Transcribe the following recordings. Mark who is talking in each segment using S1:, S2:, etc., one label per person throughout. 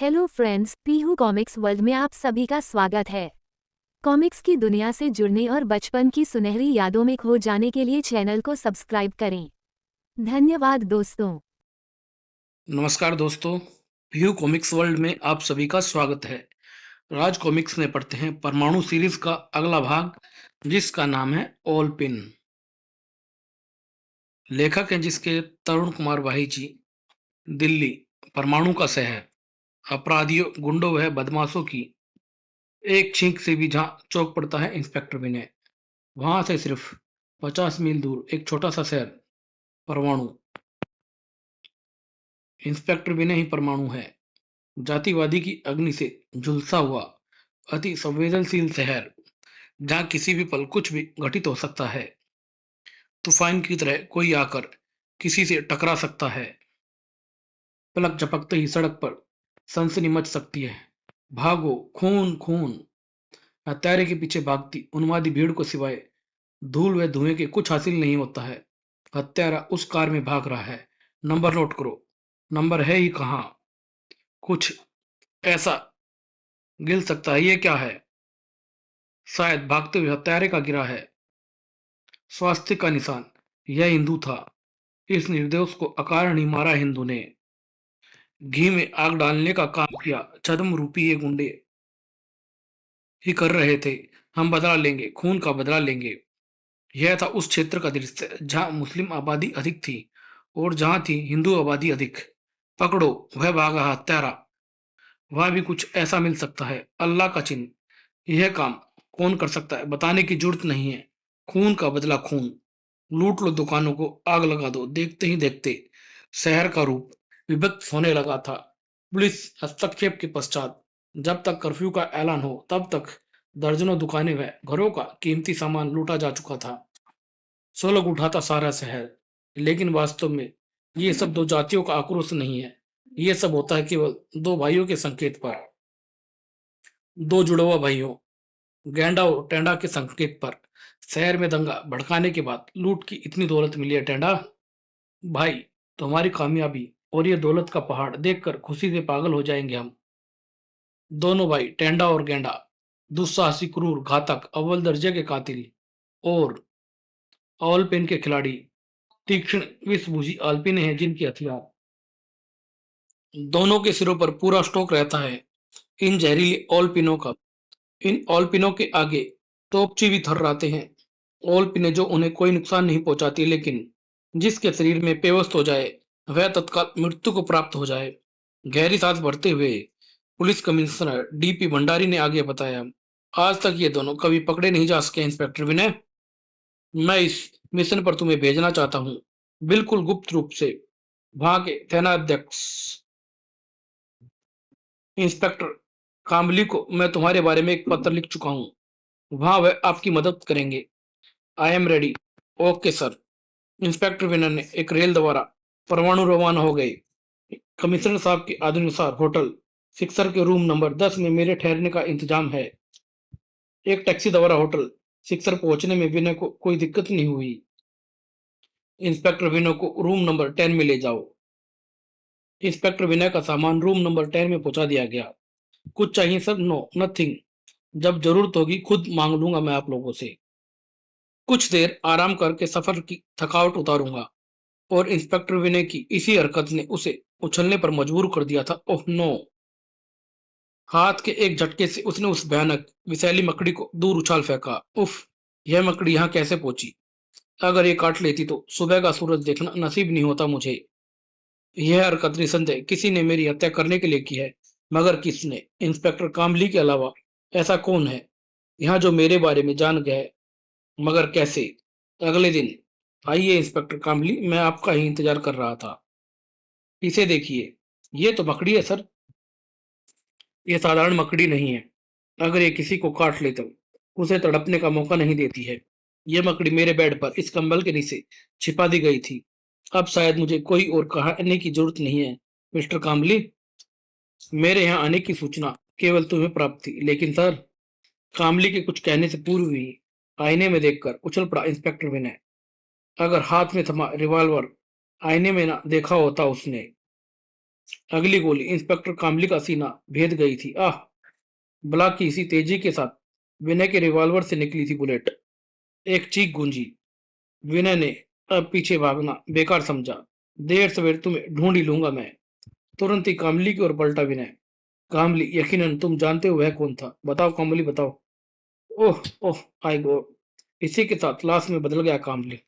S1: Hello friends, Pihu comics world में आप सभी का स्वागत है। कॉमिक्स की दुनिया से जुड़ने और बचपन की सुनहरी यादों में खो जाने के लिए चैनल को सब्सक्राइब करें। धन्यवाद दोस्तों।
S2: नमस्कार दोस्तों, व्यू कॉमिक्स वर्ल्ड में आप सभी का स्वागत है। राज कॉमिक्स में पढ़ते हैं परमाणु सीरीज का अगला भाग, जिसका नाम है ऑल पिन। लेखक हैं जिसके तरुण कुमार वाही जी। दिल्ली, परमाणु का शहर। अपराधियों, गुंडों व बदमाशों की एक छींक से भी जहां चौक पड़ता है इंस्पेक्टर विनय, वहां से सिर्फ 50 मील दूर एक छोटा सा शहर परमाणु। इंस्पेक्टर विनय ही परमाणु है। जातिवादी की अग्नि से झुलसा हुआ अति संवेदनशील शहर, जहां किसी भी पल कुछ भी घटित हो सकता है। तूफान की तरह कोई आकर किसी से टकरा सकता है। पलक झपकते ही सड़क पर सनसनी मच सकती है। भागो, खून खून। हत्यारे के पीछे भागती उन्मादी भीड़ को सिवाय धूल व धुएं के कुछ हासिल नहीं होता है। हत्यारा उस कार में भाग रहा है। नंबर नोट करो। नंबर है ही कहाँ। कुछ ऐसा गिल सकता है। ये क्या है? शायद भागते हुए हत्यारे का गिरा है स्वास्थ्य का निशान। यह हिंदू था। इस निर्दोष को अकारण ही मारा हिंदू ने। घी में आग डालने का काम किया छद्म रूपी ये गुंडे ही कर रहे थे। हम बदला लेंगे, खून का बदला लेंगे। यह था उस क्षेत्र का दृश्य जहां मुस्लिम आबादी अधिक थी और जहां थी हिंदू आबादी अधिक। पकड़ो, वह भागा हत्यारा। वहां भी कुछ ऐसा मिल सकता है। अल्लाह का चिन्ह। यह काम कौन कर सकता है बताने की जरूरत नहीं है। खून का बदला खून। लूट लो दुकानों को, आग लगा दो। देखते ही देखते शहर का रूप विभक्त होने लगा था। पुलिस हस्तक्षेप के पश्चात जब तक कर्फ्यू का ऐलान हो तब तक दर्जनों दुकानें व घरों का कीमती सामान लूटा जा चुका था। सुलग उठा था सारा शहर। लेकिन वास्तव में ये सब दो जातियों का आक्रोश नहीं है। ये सब होता है केवल दो भाइयों के संकेत पर। दो जुड़वा भाइयों, गैंडा और टेंडा के संकेत पर। शहर में दंगा भड़काने के बाद लूट की इतनी दौलत मिली है टेंडा भाई। तुम्हारी कामयाबी और ये दौलत का पहाड़ देखकर खुशी से पागल हो जाएंगे हम। दोनों भाई टेंडा और गेंडा, दुस्साहसी, क्रूर, घातक, अव्वल दर्जे के कातिल और ऑल पेन के खिलाड़ी। तीक्ष्ण विषभूषी आलपिने हैं जिनके हथियार। दोनों के सिरों पर पूरा स्टॉक रहता है इन जहरीले ऑल पिनों का। इन ऑल पिनों के आगे तोपची भी थर्राते हैं। ऑल पिने जो उन्हें कोई नुकसान नहीं पहुंचाती, लेकिन जिसके शरीर में पेवस्त हो जाए वह तत्काल मृत्यु को प्राप्त हो जाए। गहरी सांस भरते हुए पुलिस कमिश्नर डीपी भंडारी ने आगे बताया, आज तक ये दोनों कभी पकड़े नहीं जा सके इंस्पेक्टर विनय। मैं इस मिशन पर तुम्हें भेजना चाहता हूँ, बिल्कुल गुप्त रूप से। वहां के सेनाध्यक्ष इंस्पेक्टर कामली को मैं तुम्हारे बारे में एक पत्र लिख चुका हूँ। वहां वह आपकी मदद करेंगे। I am ready. Okay sir. Inspector Vinay ने एक रेल द्वारा परमाणु रवाना हो गए। कमिश्नर साहब के आदेशानुसार होटल सिक्सर के रूम नंबर 10 में मेरे ठहरने का इंतजाम है। एक टैक्सी द्वारा होटल सिक्सर पहुंचने में विनय को कोई दिक्कत नहीं हुई। इंस्पेक्टर विनय को रूम नंबर 10 में ले जाओ। इंस्पेक्टर विनय का सामान रूम नंबर 10 में पहुंचा दिया गया। कुछ चाहिए सर? No, nothing. जब जरूरत होगी खुद मांग लूंगा मैं आप लोगों से। कुछ देर आराम करके सफर की थकावट उतारूंगा। और इंस्पेक्टर विनय की इसी हरकत ने उसे उछलने पर मजबूर कर दिया था। Oh no! हाथ के एक झटके से उसने उस भयानक विषैली मकड़ी को दूर उछाल फेंका। उफ! यह मकड़ी यहाँ कैसे पहुंची? अगर ये काट लेती तो सुबह का सूरज देखना नसीब नहीं होता मुझे। यह हरकत निसंदेह किसी ने मेरी हत्या करने के लिए की है। मगर किसने? इंस्पेक्टर कामली के अलावा ऐसा कौन है यहाँ जो मेरे बारे में जान गया है? मगर कैसे? अगले दिन, आइए इंस्पेक्टर कामली, मैं आपका ही इंतजार कर रहा था। इसे देखिए, ये तो मकड़ी है सर। ये साधारण मकड़ी नहीं है। अगर ये किसी को काट ले तो उसे तड़पने का मौका नहीं देती है। ये मकड़ी मेरे बेड पर इस कंबल के नीचे छिपा दी गई थी। अब शायद मुझे कोई और कहने की जरूरत नहीं है मिस्टर कामली। मेरे यहाँ आने की सूचना केवल तुम्हें प्राप्त थी, लेकिन सर। कामली के कुछ कहने से पूर्व ही आईने में देखकर उछल पड़ा इंस्पेक्टर विनय। अगर हाथ में थमा रिवॉल्वर आईने में ना देखा होता उसने। अगली गोली इंस्पेक्टर कामली का सीना भेद गई थी। आह! ब्लाक की इसी तेजी के साथ विनय के रिवॉल्वर से निकली थी बुलेट। एक चीख गूंजी। विनय ने अब पीछे भागना बेकार समझा। देर सवेर तुम्हें ढूंढ ही लूंगा मैं। तुरंत ही कामली की ओर पलटा विनय। कामली, यकीनन तुम जानते हो वह कौन था। बताओ कामली, बताओ। ओह ओह, आई गॉड! इसी के साथ लाश में बदल गया कामली।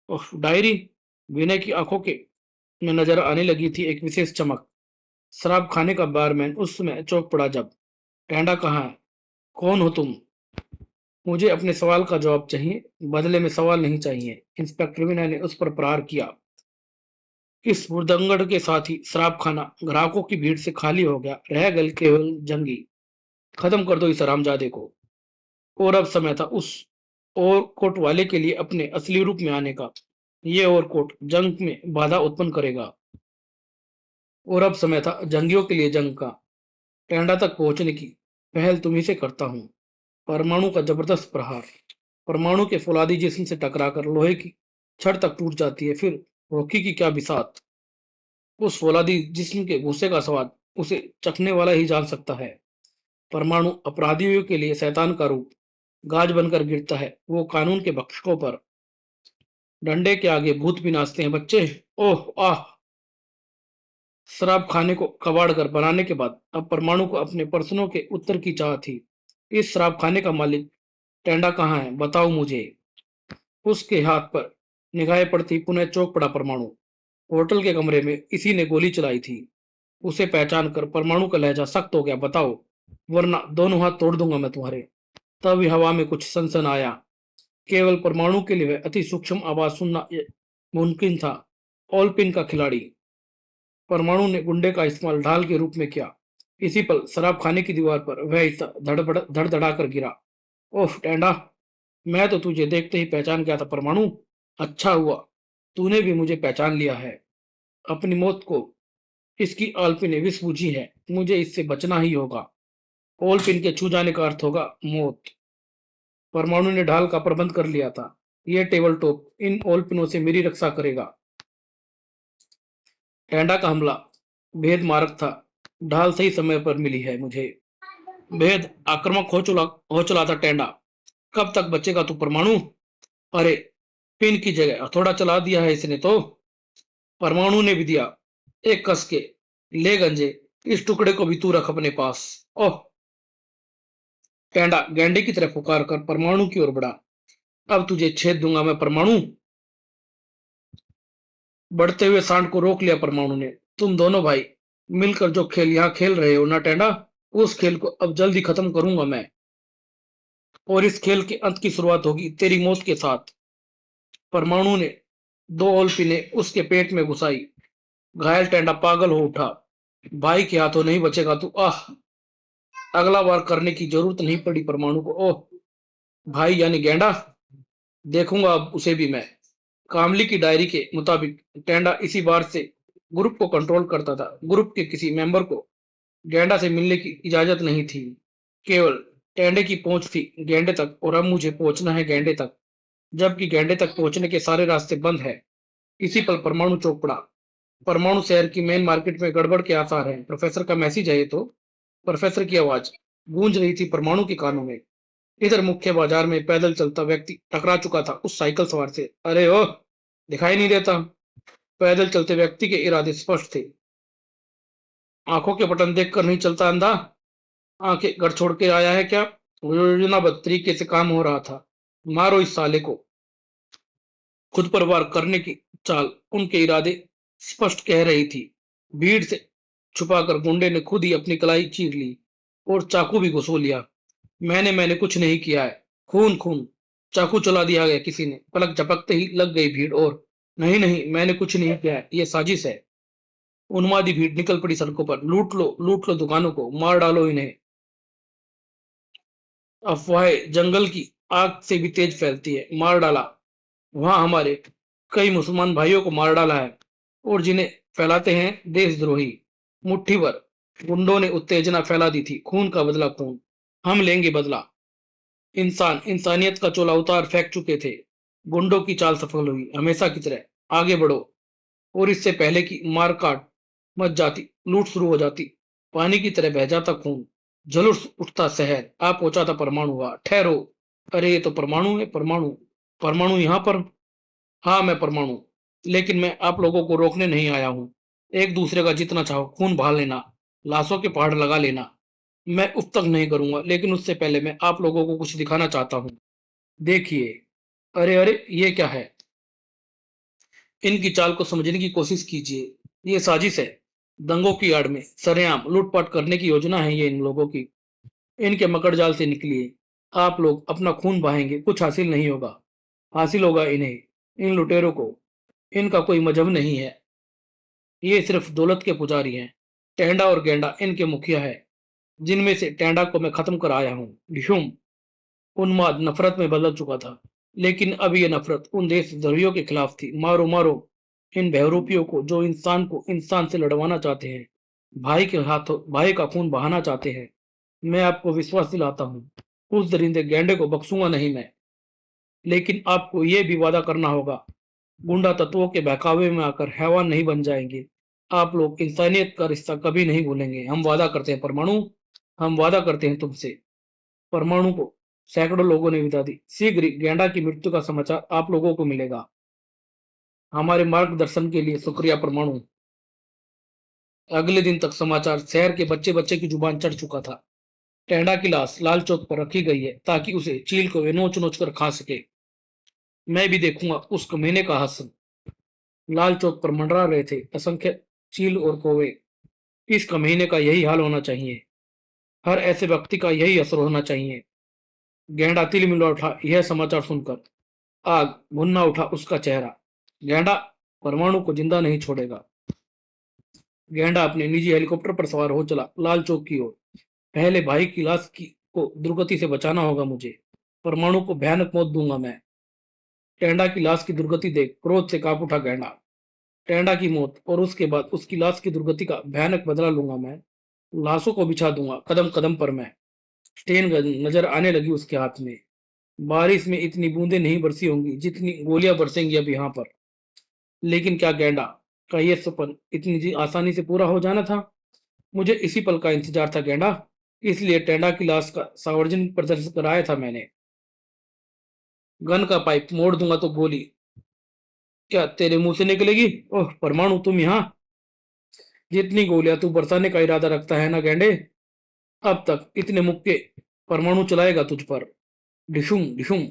S2: ओह, डायरी! विनय की आंखों के में नजर आने लगी थी एक विशेष चमक। शराब खाने का बारमैन उस समय चौंक पड़ा। जब टेंडा कहाँ है? कौन हो तुम? मुझे अपने सवाल का जवाब चाहिए, बदले में सवाल नहीं चाहिए। इंस्पेक्टर विनय ने उस पर प्रहार किया। इस हुड़दंगड़ के साथ ही शराब खाना ग्राहकों की भीड़ से खाली हो गया। रह गए केवल जंगी। खत्म कर दो इस हरामजादे को। और अब समय था उस और कोट वाले के लिए अपने असली रूप में आने का। ये और कोट जंग में बाधा उत्पन्न करेगा। और अब समय था जंगियों के लिए जंग का। टेंडा तक पहुंचने की पहल तुम्ही से करता हूं। परमाणु का जबरदस्त प्रहार। परमाणु के फौलादी जिस्म से टकराकर लोहे की छड़ तक टूट जाती है। फिर रॉकी की क्या बिसात! उस फौलादी जिस्म के गुस्से का स्वाद उसे चखने वाला ही जान सकता है। परमाणु अपराधियों के लिए शैतान का रूप गाज बनकर गिरता है। वो कानून के भक्षकों पर डंडे के आगे भूत भी नाचते हैं बच्चे। ओह आह! शराब खाने को कबाड़ कर बनाने के बाद अब परमाणु को अपने प्रश्नों के उत्तर की चाह थी। इस शराब खाने का मालिक टेंडा कहाँ है? बताओ मुझे। उसके हाथ पर निगाहें पड़ती पुनः चौंक पड़ा परमाणु। होटल के कमरे में इसी ने गोली चलाई थी। उसे पहचान कर परमाणु का लहजा सख्त हो गया। बताओ, वरना दोनों हाथ तोड़ दूंगा मैं तुम्हारे। तभी हवा में कुछ सनसन आया। केवल परमाणु के लिए वह अति सूक्ष्म आवाज सुनना मुमकिन था। ओलपिन का खिलाड़ी। परमाणु ने गुंडे का इस्तेमाल ढाल के रूप में किया। इसी पल शराब खाने की दीवार पर वह हिस्सा धड़धड़ा कर गिरा। ओह टेंडा! मैं तो तुझे देखते ही पहचान गया था परमाणु। अच्छा हुआ तूने भी मुझे पहचान लिया है। अपनी मौत को इसकी आलपी ने विष बूझी है। मुझे इससे बचना ही होगा। ओलपिन के छू जाने का अर्थ होगा मौत। परमाणु ने ढाल का प्रबंध कर लिया था। यह टेबल टॉप इन ओलपिनों से मेरी रक्षा करेगा। टेंडा का हमला भेद मारक था। ढाल सही समय पर मिली है मुझे। भेद आक्रामक हो चला था टेंडा। कब तक बचेगा तू परमाणु? अरे, पिन की जगह हथौड़ा चला दिया है इसने तो। परमाणु ने भी दिया एक कस के। ले गंजे, इस टुकड़े को भी तू रख अपने पास। ओह! टेंडा गैंडे की तरह पुकार कर परमाणु की ओर बढ़ा। अब तुझे छेद दूंगा मैं परमाणु। बढ़ते हुए सांड को रोक लिया परमाणु ने। तुम दोनों भाई मिलकर जो खेल यहाँ खेल रहे हो ना टेंडा, उस खेल को अब जल्दी खत्म करूंगा मैं। और इस खेल के अंत की शुरुआत होगी तेरी मौत के साथ। परमाणु ने दो ओलपीने उसके पेट में घुसाई। घायल टेंडा पागल हो उठा। भाई के हाथों नहीं बचेगा तू। आह! अगला बार करने की जरूरत नहीं पड़ी परमाणु को। ओह! भाई यानी गेंडा, देखूंगा अब उसे भी मैं। कामली की डायरी के मुताबिक टेंडा इसी बार से ग्रुप को कंट्रोल करता था। ग्रुप के किसी मेंबर को गेंडा से मिलने की इजाजत नहीं थी। केवल टेंडे की पहुंच थी गेंडे तक। और अब मुझे पहुंचना है गेंडे तक, जबकि गेंडे तक पहुंचने के सारे रास्ते बंद है। इसी पल परमाणु चौक पड़ा। परमाणु शहर की मेन मार्केट में गड़बड़ के आसार हैं। प्रोफेसर का मैसेज है ये तो। प्रोफेसर की आवाज गूंज रही थी परमाणु के कानों में। इधर मुख्य बाजार में पैदल चलता व्यक्ति टकरा चुका था उस साइकिल सवार से। अरे ओ, दिखाई नहीं देता? पैदल चलते व्यक्ति के इरादे स्पष्ट थे। आंखों के बटन देखकर नहीं चलता अंधा। आंखें घर छोड़ के आया है क्या? योजनाबद्ध तरीके से काम हो रहा था। मारो इस साले को। खुद पर वार करने की चाल उनके इरादे स्पष्ट कह रही थी। भीड़ से छुपाकर गुंडे ने खुद ही अपनी कलाई चीर ली और चाकू भी घुसो लिया। मैंने कुछ नहीं किया है। खून खून! चाकू चला दिया गया किसी ने। पलक झपकते ही लग गई भीड़। और नहीं नहीं, मैंने कुछ नहीं किया है, ये साजिश है। उन्मादी भीड़ निकल पड़ी सड़कों पर। लूट लो दुकानों को, मार डालो इन्हें। अफवाहें जंगल की आग से भी तेज फैलती है। मार डाला। वहां हमारे कई मुसलमान भाइयों को मार डाला है। और जिन्हें फैलाते हैं देशद्रोही। मुट्ठी भर गुंडों ने उत्तेजना फैला दी थी। खून का बदला खून। हम लेंगे बदला। इंसानियत का चोला उतार फेंक चुके थे। गुंडों की चाल सफल हुई। हमेशा की तरह आगे बढ़ो। और इससे पहले कि मार काट मच जाती, लूट शुरू हो जाती, पानी की तरह बह जाता खून, झुलस उठता शहर, आ पहुंचा था परमाणु हुआ। ठहरो, अरे ये तो परमाणु है, परमाणु। परमाणु यहाँ पर? हाँ, मैं परमाणु, लेकिन मैं आप लोगों को रोकने नहीं आया हूँ। एक दूसरे का जितना चाहो खून बहा लेना, लाशों के पहाड़ लगा लेना। मैं उस तक नहीं करूंगा, लेकिन उससे पहले मैं आप लोगों को कुछ दिखाना चाहता हूँ। देखिए। अरे अरे, ये क्या है? इनकी चाल को समझने की कोशिश कीजिए। ये साजिश है। दंगों की आड़ में सरेआम लूटपाट करने की योजना है ये इन लोगों की। इनके मकड़जाल से निकलिए। आप लोग अपना खून बहाएंगे, कुछ हासिल नहीं होगा। हासिल होगा इन्हें, इन लुटेरों को। इनका कोई मजहब नहीं है। ये सिर्फ दौलत के पुजारी हैं। टेंडा और गेंडा इनके मुखिया है, जिनमें से टेंडा को मैं खत्म कर आया हूँ। डिशुम। उन्माद नफरत में बदल चुका था, लेकिन अब ये नफरत उन देशद्रोहियों के खिलाफ थी। मारो मारो इन बहरूपियों को जो इंसान को इंसान से लड़वाना चाहते हैं, भाई के हाथों भाई का खून बहाना चाहते हैं। मैं आपको विश्वास दिलाता हूँ, उस दरिंदे गैंडे को बख्शूंगा नहीं मैं। लेकिन आपको ये भी वादा करना होगा, गुंडा तत्वों के बहकावे में आकर हैवान नहीं बन जाएंगे। आप लोग इंसानियत का रिश्ता कभी नहीं भूलेंगे। हम वादा करते हैं परमाणु, हम वादा करते हैं तुमसे। परमाणु को सैकड़ों लोगों ने विदा दी। शीघ्र ही गैंडा की मृत्यु का समाचार आप लोगों को मिलेगा। हमारे मार्गदर्शन के लिए शुक्रिया परमाणु। अगले दिन तक समाचार शहर के बच्चे बच्चे की जुबान चढ़ चुका था। टेंडा की लाश लाल चौक पर रखी गई है, ताकि उसे चील को वे नोच नोच कर खा सके। मैं भी देखूंगा उस कमीने का हश्र। लाल चौक पर मंडरा रहे थे असंख्य चील और कौवे। इस कमीने का यही हाल होना चाहिए। हर ऐसे व्यक्ति का यही असर होना चाहिए। गैंडा तिलमिला उठा यह समाचार सुनकर। आग भुनना उठा उसका चेहरा। गैंडा परमाणु को जिंदा नहीं छोड़ेगा। गैंडा अपने निजी हेलीकॉप्टर पर सवार हो चला लाल चौक की ओर। पहले भाई की लाश की को दुर्गति से बचाना होगा मुझे। परमाणु को भयानक मौत दूंगा मैं। टेंडा की लाश की दुर्गति देख क्रोध से कांप उठा गैंडा। टेंडा की मौत और उसके बाद उसकी लाश की दुर्गति का भयानक बदला लूंगा मैं। लाशों को बिछा दूंगा कदम कदम पर मैं। स्टेन गन नजर आने लगी उसके हाथ में। बारिश में इतनी बूंदें नहीं बरसी होंगी जितनी गोलियां बरसेंगी अब यहाँ पर। लेकिन क्या गैंडा का ये सपन इतनी आसानी से पूरा हो जाना था? मुझे इसी पल का इंतजार था गैंडा। इसलिए टेंडा की लाश का सार्वजनिक प्रदर्शन कराया था मैंने। गन का पाइप मोड़ दूंगा तो गोली क्या तेरे मुंह से निकलेगी? ओह परमाणु, तुम यहाँ? जितनी गोलियां तू बरसाने का इरादा रखता है ना गैंडे, अब तक इतने मुक्के परमाणु चलाएगा तुझ पर। डिशुम डिशुम।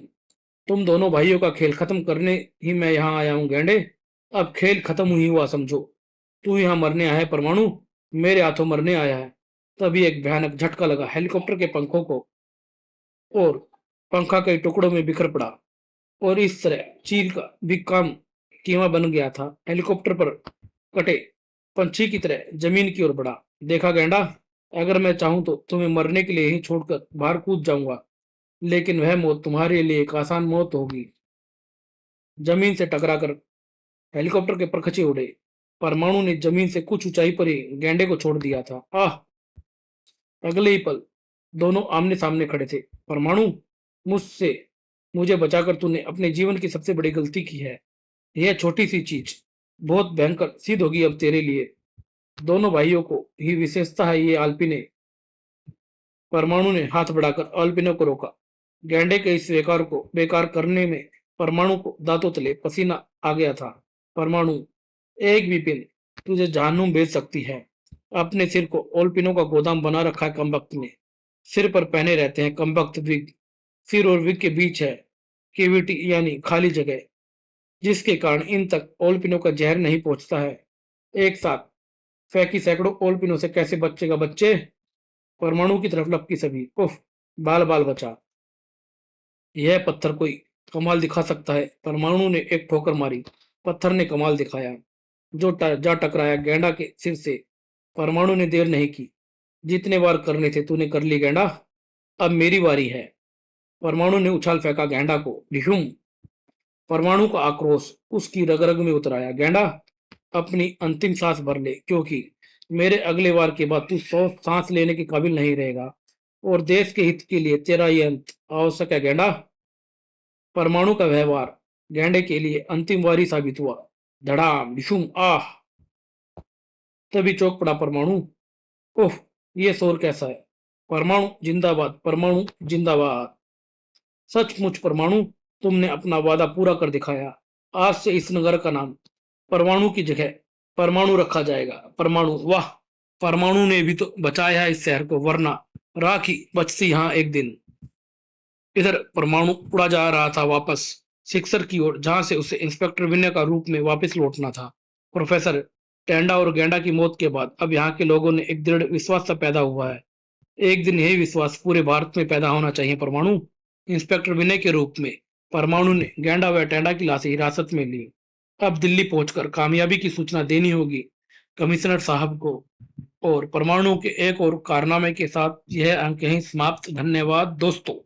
S2: तुम दोनों भाइयों का खेल खत्म करने ही मैं यहाँ आया हूँ गैंडे। अब खेल खत्म ही हुआ समझो। तू यहाँ मरने आया है परमाणु, मेरे हाथों मरने आया है। तभी एक भयानक झटका लगा हेलीकॉप्टर के पंखों को, और पंखा कई टुकड़ों में बिखर पड़ा। और इस तरह चील का भी काम कीमा बन गया था। हेलीकॉप्टर पर कटे पंछी की तरह जमीन की ओर बढ़ा। देखा गैंडा, अगर मैं चाहूं तो तुम्हें मरने के लिए ही छोड़कर बाहर कूद जाऊंगा, लेकिन वह मौत तुम्हारे लिए एक आसान मौत होगी। जमीन से टकराकर हेलीकॉप्टर के परखचे उड़े। परमाणु ने जमीन से कुछ ऊंचाई पर ही गैंडे को छोड़ दिया था। आह! अगले ही पल दोनों आमने सामने खड़े थे। परमाणु, मुझसे मुझे बचाकर तूने अपने जीवन की सबसे बड़ी गलती की है। यह छोटी सी चीज बहुत भयंकर सिद्ध होगी अब तेरे लिए। दोनों भाइयों को ही विशेषता है ये आल्पिने। परमाणु ने हाथ बढ़ाकर आल्पिनो को रोका। गैंडे के इस बेकार को बेकार करने में परमाणु को दांतों तले पसीना आ गया था। परमाणु, एक भी पिन तुझे जहन्नुम भेज सकती है। अपने सिर को ओल्पिनो का गोदाम बना रखा है कमबख्त ने। सिर पर पहने रहते हैं कमबख्त विग। सिर और विग के बीच है केविटी यानी खाली जगह, जिसके कारण इन तक ओल्पिनो का जहर नहीं पहुंचता है। एक साथ फेंकी सैकड़ों ओल्पिनो से कैसे बचेगा बच्चे? परमाणु की तरफ लपकी सभी। उफ! बाल बाल बचा। यह पत्थर कोई कमाल दिखा सकता है। परमाणु ने एक ठोकर मारी। पत्थर ने कमाल दिखाया, जो जा टकराया गैंडा के सिर से। परमाणु ने देर नहीं की। जितने बार करने थे तूने कर ली गैंडा, अब मेरी बारी है। परमाणु ने उछाल फेंका गैंडा को। डिशुम! परमाणु का आक्रोश उसकी रग रग में उतर आया। गैंडा, अपनी अंतिम सांस भर ले, क्योंकि मेरे अगले वार के बाद तू सौ सांस लेने के काबिल नहीं रहेगा, और देश के हित के लिए तेरा ये अंत आवश्यक है गैंडा। परमाणु का व्यवहार गैंडे के लिए अंतिम वारी साबित हुआ। धड़ाम डिशुम! आह! तभी चौंक पड़ा परमाणु। ओह, ये शोर कैसा है? परमाणु जिंदाबाद, परमाणु जिंदाबाद। सचमुच परमाणु, तुमने अपना वादा पूरा कर दिखाया। आज से इस नगर का नाम परमाणु की जगह परमाणु रखा जाएगा। परमाणु, वाह! परमाणु ने भी तो बचाया है इस शहर को, वरना राख ही बचती यहाँ एक दिन। इधर परमाणु उड़ा जा रहा था वापस सिक्सर की ओर, जहां से उसे इंस्पेक्टर विनय का रूप में वापस लौटना था। प्रोफेसर टेंडा और गेंडा की मौत के बाद अब यहाँ के लोगों ने एक दृढ़ विश्वास सा पैदा हुआ है। एक दिन यही विश्वास पूरे भारत में पैदा होना चाहिए। परमाणु, इंस्पेक्टर विनय के रूप में परमाणु ने गेंडा व टेंडा की लाशें हिरासत में ली। अब दिल्ली पहुंचकर कामयाबी की सूचना देनी होगी कमिश्नर साहब को। और परमाणु के एक और कारनामे के साथ यह अंक यहीं समाप्त। धन्यवाद दोस्तों।